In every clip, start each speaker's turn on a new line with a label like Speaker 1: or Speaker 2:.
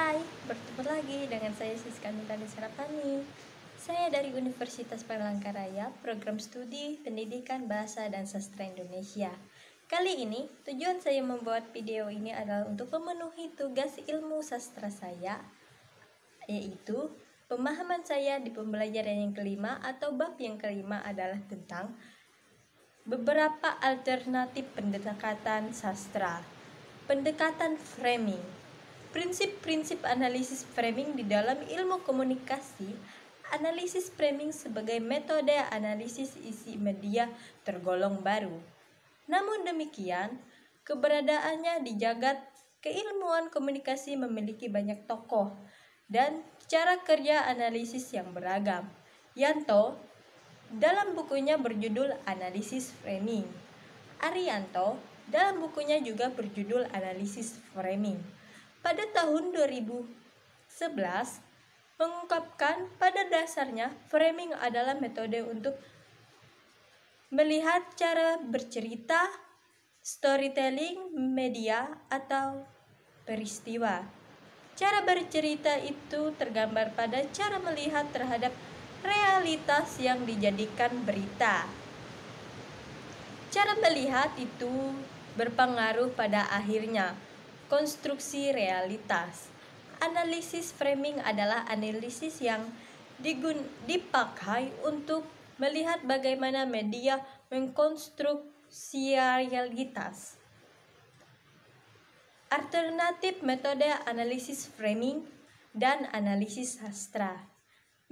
Speaker 1: Hai, bertemu lagi dengan saya Siska Nurani Sarapani. Saya dari Universitas Palangkaraya, program studi Pendidikan Bahasa dan Sastra Indonesia. Kali ini, tujuan saya membuat video ini adalah untuk memenuhi tugas ilmu sastra saya, yaitu pemahaman saya di pembelajaran yang kelima atau bab yang kelima adalah tentang beberapa alternatif pendekatan sastra. Pendekatan framing. Prinsip-prinsip analisis framing di dalam ilmu komunikasi. Analisis framing sebagai metode analisis isi media tergolong baru. Namun demikian, keberadaannya di jagat keilmuan komunikasi memiliki banyak tokoh dan cara kerja analisis yang beragam. Yanto dalam bukunya berjudul Analisis Framing. Arianto dalam bukunya juga berjudul Analisis Framing. Pada tahun 2011 mengungkapkan pada dasarnya framing adalah metode untuk melihat cara bercerita, storytelling, media, atau peristiwa. Cara bercerita itu tergambar pada cara melihat terhadap realitas yang dijadikan berita. Cara melihat itu berpengaruh pada akhirnya konstruksi realitas. Analisis framing adalah analisis yang dipakai untuk melihat bagaimana media mengkonstruksi realitas. Alternatif metode analisis framing dan analisis sastra.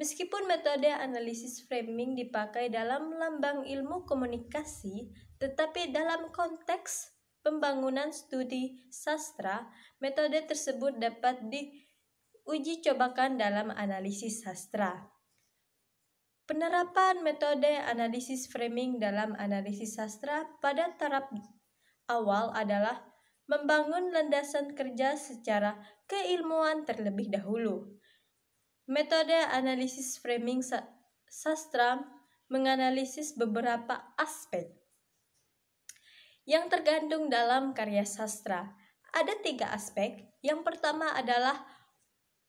Speaker 1: Meskipun metode analisis framing dipakai dalam lambang ilmu komunikasi, tetapi dalam konteks pembangunan studi sastra, metode tersebut dapat diuji cobakan dalam analisis sastra. Penerapan metode analisis framing dalam analisis sastra pada tahap awal adalah membangun landasan kerja secara keilmuan terlebih dahulu. Metode analisis framing sastra menganalisis beberapa aspek yang tergandung dalam karya sastra. Ada 3 aspek. Yang pertama adalah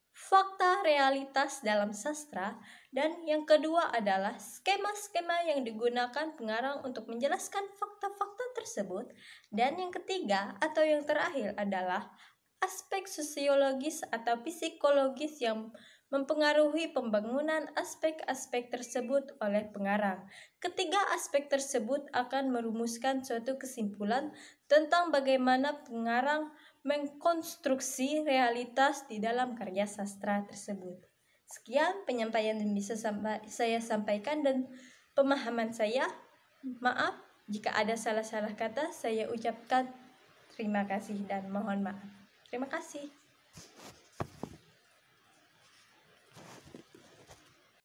Speaker 1: fakta realitas dalam sastra, dan yang kedua adalah skema-skema yang digunakan pengarang untuk menjelaskan fakta-fakta tersebut, dan yang ketiga atau yang terakhir adalah aspek sosiologis atau psikologis yang mempengaruhi pembangunan aspek-aspek tersebut oleh pengarang. Ketiga aspek tersebut akan merumuskan suatu kesimpulan tentang bagaimana pengarang mengkonstruksi realitas di dalam karya sastra tersebut. Sekian penyampaian yang bisa saya sampaikan dan pemahaman saya. Maaf jika ada salah-salah kata, saya ucapkan terima kasih dan mohon maaf. Terima kasih.